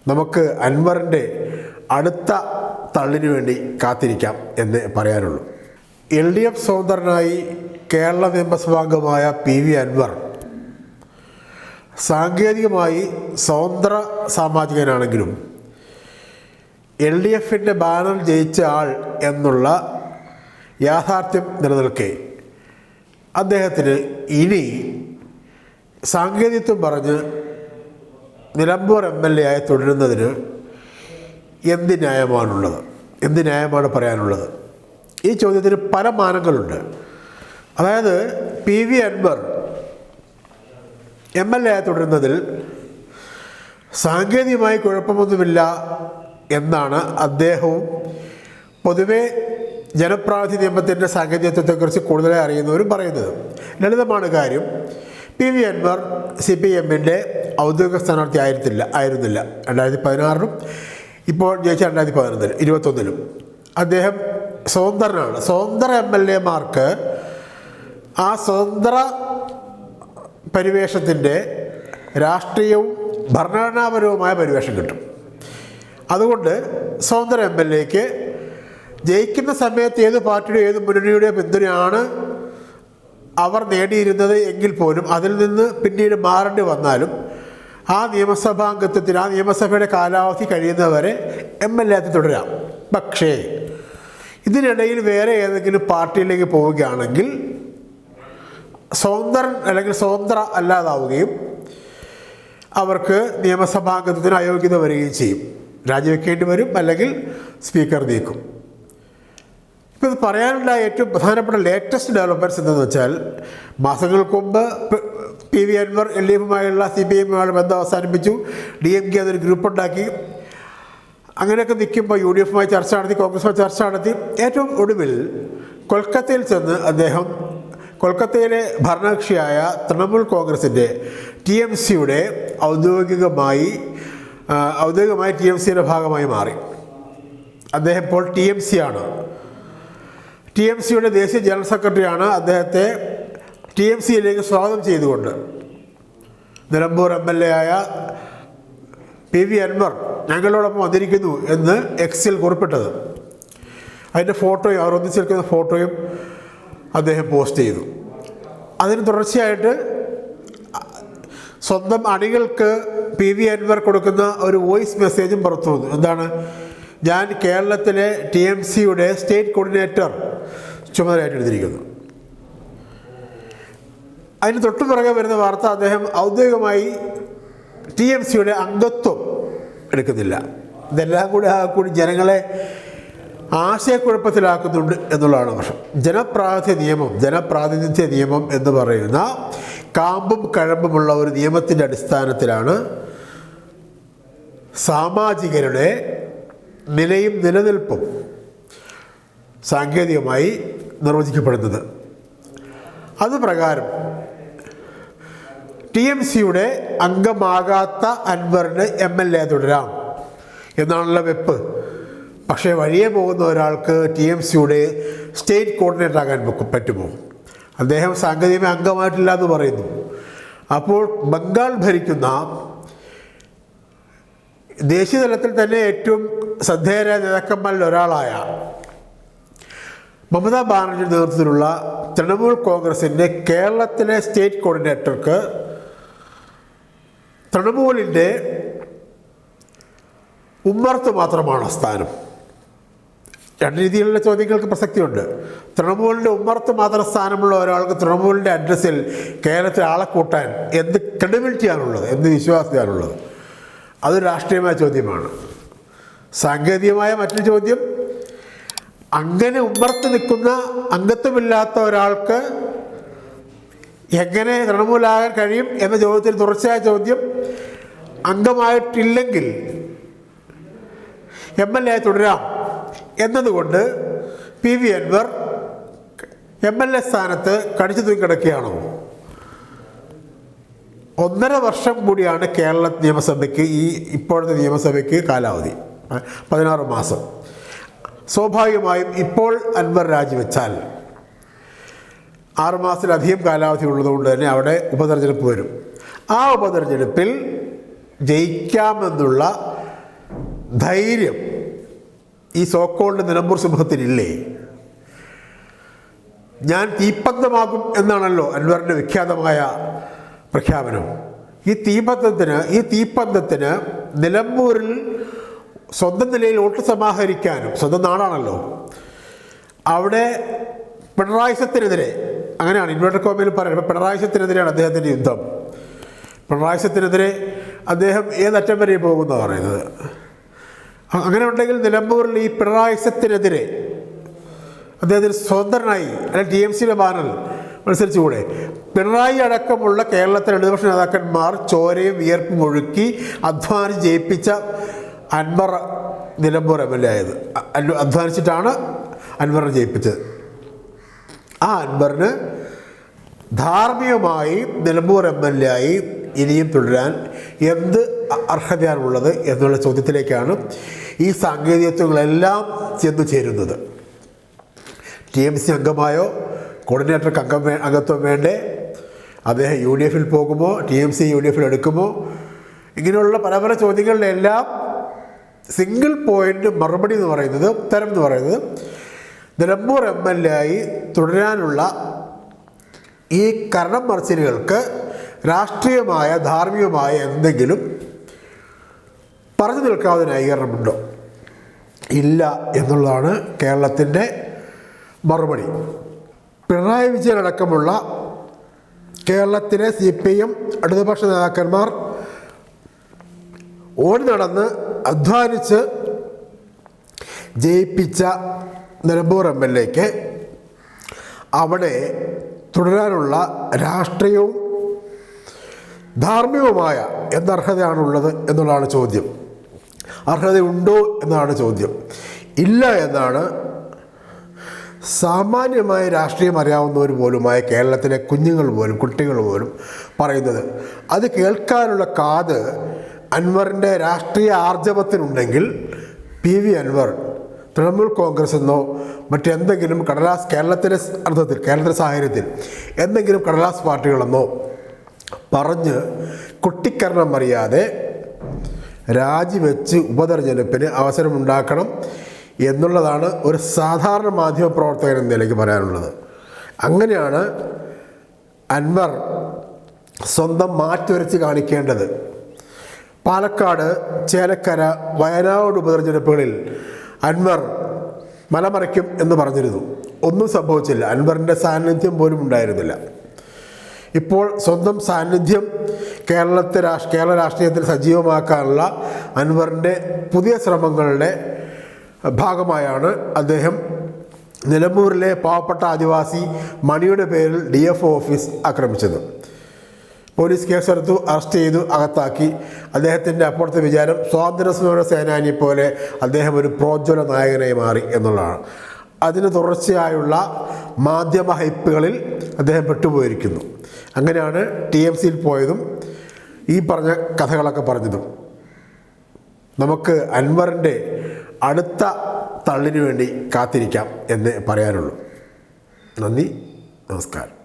നമുക്ക് അൻവറിൻ്റെ അടുത്ത തള്ളിനു വേണ്ടി കാത്തിരിക്കാം എന്ന് പറയാനുള്ളൂ. LDF സ്വതന്ത്രനായി കേരള നിയമസഭാംഗമായ PV അൻവർ സാങ്കേതികമായി സ്വതന്ത്ര സാമാജികനാണെങ്കിലും LDFൻ്റെ ബാനർ ജയിച്ച ആൾ എന്നുള്ള യാഥാർത്ഥ്യം നിലനിൽക്കെ അദ്ദേഹത്തിന് ഇനി സാങ്കേതികത്വം പറഞ്ഞ് നിലമ്പൂർ MLA ആയി തുടരുന്നതിന് എന്ത് ന്യായമാണ് പറയാനുള്ളത്? ഈ ചോദ്യത്തിന് പല മാനങ്ങളുണ്ട്. അതായത് PV അൻവർ MLA ആയി തുടരുന്നതിൽ സാങ്കേതികമായി കുഴപ്പമൊന്നുമില്ല എന്നാണ് അദ്ദേഹവും പൊതുവെ ജനപ്രാതിനിധ്യ നിയമത്തിൻ്റെ സാങ്കേതികത്വത്തെക്കുറിച്ച് കൂടുതലായി അറിയുന്നവരും പറയുന്നത്. ലളിതമാണ് കാര്യം. PV അൻവർ CPMൻ്റെ ഔദ്യോഗിക സ്ഥാനാർത്ഥി ആയിരുന്നില്ല 2016 ഇപ്പോൾ ജയിച്ച 2021 അദ്ദേഹം സ്വതന്ത്രനാണ്. സ്വതന്ത്ര MLA-മാർക്ക് ആ സ്വതന്ത്ര പരിവേഷത്തിൻ്റെ രാഷ്ട്രീയവും ഭരണഘടനാപരവുമായ പരിവേഷം കിട്ടും. അതുകൊണ്ട് സ്വതന്ത്ര MLA-ക്ക് ജയിക്കുന്ന സമയത്ത് ഏത് പാർട്ടിയുടെ ഏത് മുന്നണിയുടെ പിന്തുണയാണ് അവർ നേടിയിരുന്നത് എങ്കിൽ പോലും അതിൽ നിന്ന് പിന്നീട് മാറേണ്ടി വന്നാലും ആ നിയമസഭാംഗത്വത്തിന് ആ നിയമസഭയുടെ കാലാവധി കഴിയുന്നവരെ MLA ആയി തുടരാം. പക്ഷേ ഇതിനിടയിൽ വേറെ ഏതെങ്കിലും പാർട്ടിയിലേക്ക് പോവുകയാണെങ്കിൽ സ്വതന്ത്രൻ അല്ലെങ്കിൽ സ്വതന്ത്ര അല്ലാതാവുകയും അവർക്ക് നിയമസഭാംഗത്വത്തിന് അയോഗ്യത വരികയും ചെയ്യും. രാജിവെക്കേണ്ടി വരും, അല്ലെങ്കിൽ സ്പീക്കർ നീക്കും. ഇപ്പോൾ ഇത് പറയാനുള്ള ഏറ്റവും പ്രധാനപ്പെട്ട ലേറ്റസ്റ്റ് ഡെവലപ്മെൻറ്റ്സ് എന്തെന്ന് വെച്ചാൽ, മാസങ്ങൾക്ക് മുമ്പ് PV അൻവർ LDF-ഉമായുള്ള CPM-ഉമായുള്ള ബന്ധം അവസാനിപ്പിച്ചു. DMK അതൊരു ഗ്രൂപ്പ് ഉണ്ടാക്കി. അങ്ങനെയൊക്കെ നിൽക്കുമ്പോൾ UDF-ഉമായി ചർച്ച നടത്തി, കോൺഗ്രസുമായി ചർച്ച നടത്തി. ഏറ്റവും ഒടുവിൽ കൊൽക്കത്തയിൽ ചെന്ന് അദ്ദേഹം കൊൽക്കത്തയിലെ ഭരണകക്ഷിയായ തൃണമൂൽ കോൺഗ്രസിൻ്റെ TMCയുടെ ഔദ്യോഗികമായി TMCയുടെ ഭാഗമായി മാറി. അദ്ദേഹം ഇപ്പോൾ TMCയുടെ ദേശീയ ജനറൽ സെക്രട്ടറിയാണ്. അദ്ദേഹത്തെ TMCയിലേക്ക് സ്വാഗതം ചെയ്തുകൊണ്ട് നിലമ്പൂർ MLA ആയ PV അൻവർ ഞങ്ങളോടൊപ്പം വന്നിരിക്കുന്നു എന്ന് X-ൽ കുറിപ്പിട്ടത്. അതിൻ്റെ ഫോട്ടോയും അവർ ഒന്നിച്ചെടുക്കുന്ന ഫോട്ടോയും അദ്ദേഹം പോസ്റ്റ് ചെയ്തു. അതിന് തുടർച്ചയായിട്ട് സ്വന്തം അണികൾക്ക് PV അൻവർ കൊടുക്കുന്ന ഒരു വോയിസ് മെസ്സേജും പുറത്തു വന്നു. എന്താണ്? ഞാൻ കേരളത്തിലെ TMCയുടെ സ്റ്റേറ്റ് കോർഡിനേറ്റർ ചുമതലയായിട്ട് എടുത്തിരിക്കുന്നു. അതിന് തൊട്ടു പുറകെ വരുന്ന വാർത്ത, അദ്ദേഹം ഔദ്യോഗികമായി TMCയുടെ അംഗത്വം എടുക്കുന്നില്ല. ഇതെല്ലാം കൂടി ജനങ്ങളെ ആശയക്കുഴപ്പത്തിലാക്കുന്നുണ്ട് എന്നുള്ളതാണ് പ്രശ്നം. ജനപ്രാതിനിധ്യ നിയമം എന്ന് പറയുന്ന കാമ്പും കഴമ്പുമുള്ള ഒരു നിയമത്തിൻ്റെ അടിസ്ഥാനത്തിലാണ് സാമാജികരുടെ നിലയും നിലനിൽപ്പും സാങ്കേതികമായി നിർവചിക്കപ്പെടുന്നത്. അതുപ്രകാരം TMCയുടെ അംഗമാകാത്ത അൻവറിന് MLA തുടരാം എന്നാണുള്ള വെപ്പ്. പക്ഷേ വഴിയെ പോകുന്ന ഒരാൾക്ക് TMCയുടെ സ്റ്റേറ്റ് കോർഡിനേറ്റർ ആകാൻ പറ്റുമോ? അദ്ദേഹം സാങ്കേതികമായി അംഗമായിട്ടില്ല എന്ന് പറയുന്നു. അപ്പോൾ ബംഗാൾ ഭരിക്കുന്ന ദേശീയ തലത്തിൽ തന്നെ ഏറ്റവും ശ്രദ്ധേയരായ നേതാക്കന്മാരിൽ ഒരാളായ മമതാ ബാനർജിയുടെ നേതൃത്വത്തിലുള്ള തൃണമൂൽ കോൺഗ്രസിൻ്റെ കേരളത്തിലെ സ്റ്റേറ്റ് കോർഡിനേറ്റർക്ക് തൃണമൂലിൻ്റെ ഉമ്മറത്ത് മാത്രമാണ് സ്ഥാനം. രണ്ട് രീതിയിലുള്ള ചോദ്യങ്ങൾക്ക് പ്രസക്തിയുണ്ട്. തൃണമൂലിൻ്റെ ഉമ്മറത്ത് മാത്രം സ്ഥാനമുള്ള ഒരാൾക്ക് തൃണമൂലിൻ്റെ അഡ്രസ്സിൽ കേരളത്തിൽ ആളെ കൂട്ടാൻ എന്ത് ക്രെഡിബിലിറ്റിയാണുള്ളത്, എന്ത് വിശ്വാസ്യതയാണുള്ളത്? അതൊരു രാഷ്ട്രീയമായ ചോദ്യമാണ്. സാങ്കേതികമായ മറ്റൊരു ചോദ്യം, അങ്ങനെ ഉമ്മറത്ത് നിൽക്കുന്ന അംഗത്വമില്ലാത്ത ഒരാൾക്ക് എങ്ങനെ തൃണമൂലാകാൻ കഴിയും എന്ന ചോദ്യത്തിന് തുടർച്ചയായ ചോദ്യം. അംഗമായിട്ടില്ലെങ്കിൽ MLA ആയി തുടരാം എന്നതുകൊണ്ട് PV അൻവർ MLA സ്ഥാനത്ത് കടിച്ചു തൂക്കി കിടക്കുകയാണോ? 1.5 വർഷം കൂടിയാണ് കേരള നിയമസഭയ്ക്ക്, ഇപ്പോഴത്തെ നിയമസഭയ്ക്ക് കാലാവധി 16 മാസം. സ്വാഭാവികമായും ഇപ്പോൾ അൻവർ രാജിവെച്ചാൽ 6 മാസത്തിലധികം കാലാവധി ഉള്ളതുകൊണ്ട് തന്നെ അവിടെ ഉപതെരഞ്ഞെടുപ്പ് വരും. ആ ഉപതെരഞ്ഞെടുപ്പിൽ ജയിക്കാമെന്നുള്ള ധൈര്യം ഈ സോക്കോൾഡ് നിലമ്പൂർ സമൂഹത്തിനില്ലേ? ഞാൻ തീപ്പന്തമാകും എന്നാണല്ലോ അൻവറിൻ്റെ വിഖ്യാതമായ പ്രഖ്യാപനം. ഈ തീപ്പന്തത്തിന് നിലമ്പൂരിൽ സ്വന്തം നിലയിൽ വോട്ട് സമാഹരിക്കാനും, സ്വന്തം നാടാണല്ലോ, അവിടെ പിണറായിസത്തിനെതിരെ, അങ്ങനെയാണ് ഇൻവേർട്ടർ കോമയിൽ പറയുന്നത്, പിണറായിസത്തിനെതിരെയാണ് അദ്ദേഹത്തിൻ്റെ യുദ്ധം. പിണറായിസത്തിനെതിരെ അദ്ദേഹം ഏതറ്റം വരെ പോകുമെന്നാണ് പറയുന്നത്. അങ്ങനെ ഉണ്ടെങ്കിൽ നിലമ്പൂരിൽ ഈ പിണറായിസത്തിനെതിരെ അദ്ദേഹത്തിന് സ്വതന്ത്രനായി അല്ലെങ്കിൽ TMCയുടെ ബാനൽ മത്സരിച്ചുകൂടെ? പിണറായി അടക്കമുള്ള കേരളത്തിലെ ഇടതുപക്ഷ നേതാക്കന്മാർ ചോരയും വിയർപ്പും ഒഴുക്കി അധ്വാനിച്ച് ജയിപ്പിച്ച അൻവർ നിലമ്പൂർ MLA ആയത്. അധ്വാനിച്ചിട്ടാണ് അൻവറിനെ ജയിപ്പിച്ചത്. ആ അൻവറിന് ധാർമ്മികമായി നിലമ്പൂർ MLA ആയി ഇനിയും തുടരാൻ എന്ത് അർഹതയാണുള്ളത് എന്നുള്ള ചോദ്യത്തിലേക്കാണ് ഈ സാങ്കേതികത്വങ്ങളെല്ലാം ചെന്നു ചേരുന്നത്. TMC അംഗമായോ കോർഡിനേറ്റർക്ക് അംഗത്വം വേണ്ടേ? അദ്ദേഹം UDF പോകുമോ? TMC UDF എടുക്കുമോ? ഇങ്ങനെയുള്ള പല പല ചോദ്യങ്ങളിലെല്ലാം സിംഗിൾ പോയിൻ്റ് മറുപടി എന്ന് പറയുന്നത്, ഉത്തരം എന്ന് പറയുന്നത്, നിലമ്പൂർ MLA ആയി തുടരാനുള്ള ഈ കരണം മറിച്ചിലുകൾക്ക് രാഷ്ട്രീയമായ ധാർമ്മികമായ എന്തെങ്കിലും പറഞ്ഞു നിൽക്കാവുന്ന ന്യായീകരണമുണ്ടോ? ഇല്ല എന്നുള്ളതാണ് കേരളത്തിൻ്റെ മറുപടി. പിണറായി വിജയൻ അടക്കമുള്ള കേരളത്തിലെ CPM ഇടതുപക്ഷ നേതാക്കന്മാർ ഓടി നടന്ന് അധ്വാനിച്ച് ജയിപ്പിച്ച നിലമ്പൂർ MLAക്ക് അവിടെ തുടരാനുള്ള രാഷ്ട്രീയവും ധാർമ്മികവുമായ എന്തർഹതയാണുള്ളത് എന്നുള്ളതാണ് ചോദ്യം. അർഹതയുണ്ടോ എന്നാണ് ചോദ്യം. ഇല്ല എന്നാണ് സാമാന്യമായ രാഷ്ട്രീയം അറിയാവുന്നവർ പോലുമായ കേരളത്തിലെ കുഞ്ഞുങ്ങൾ പോലും, കുട്ടികൾ പോലും പറയുന്നത്. അത് കേൾക്കാനുള്ള കാത് അൻവറിൻ്റെ രാഷ്ട്രീയ ആർജവത്തിനുണ്ടെങ്കിൽ PV അൻവർ തൃണമൂൽ കോൺഗ്രസ് എന്നോ മറ്റെന്തെങ്കിലും കേരളത്തിലെ അർത്ഥത്തിൽ, കേരളത്തിലെ സാഹചര്യത്തിൽ എന്തെങ്കിലും കടലാസ് പാർട്ടികളെന്നോ പറഞ്ഞ് കുട്ടിക്കരണം അറിയാതെ രാജിവെച്ച് ഉപതെരഞ്ഞെടുപ്പിന് അവസരമുണ്ടാക്കണം എന്നുള്ളതാണ് ഒരു സാധാരണ മാധ്യമപ്രവർത്തകൻ എന്ന നിലയ്ക്ക് പറയാനുള്ളത്. അങ്ങനെയാണ് അൻവർ സ്വന്തം മാറ്റുരച്ച് കാണിക്കേണ്ടത്. പാലക്കാട്, ചേലക്കര, വയനാട് ഉപതെരഞ്ഞെടുപ്പുകളിൽ അൻവർ മലമറിക്കും എന്ന് പറഞ്ഞിരുന്നു. ഒന്നും സംഭവിച്ചില്ല. അൻവറിൻ്റെ സാന്നിധ്യം പോലും ഉണ്ടായിരുന്നില്ല. ഇപ്പോൾ സ്വന്തം സാന്നിധ്യം കേരള രാഷ്ട്രീയത്തിൽ സജീവമാക്കാനുള്ള അൻവറിൻ്റെ പുതിയ ശ്രമങ്ങളുടെ ഭാഗമായാണ് അദ്ദേഹം നിലമ്പൂരിലെ പാവപ്പെട്ട ആദിവാസി മണിയുടെ പേരിൽ DFO ഓഫീസ് ആക്രമിച്ചത്. പോലീസ് കേസെടുത്തു, അറസ്റ്റ് ചെയ്തു, അകത്താക്കി. അദ്ദേഹത്തിൻ്റെ അപ്പുറത്തെ വിചാരം സ്വാതന്ത്ര്യ സമര സേനാനിയെ പോലെ അദ്ദേഹം ഒരു പ്രോജ്വല നായകനായി മാറി എന്നുള്ളതാണ്. അതിന് തുടർച്ചയായുള്ള മാധ്യമ ഹൈപ്പുകളിൽ അദ്ദേഹം പെട്ടുപോയിരിക്കുന്നു. അങ്ങനെയാണ് TMCയിൽ പോയതും ഈ പറഞ്ഞ കഥകളൊക്കെ പറഞ്ഞതും. നമുക്ക് അൻവറിൻ്റെ അടുത്ത തള്ളിനു വേണ്ടി കാത്തിരിക്കാം എന്ന് പറയാനുള്ളൂ. നന്ദി, നമസ്കാരം.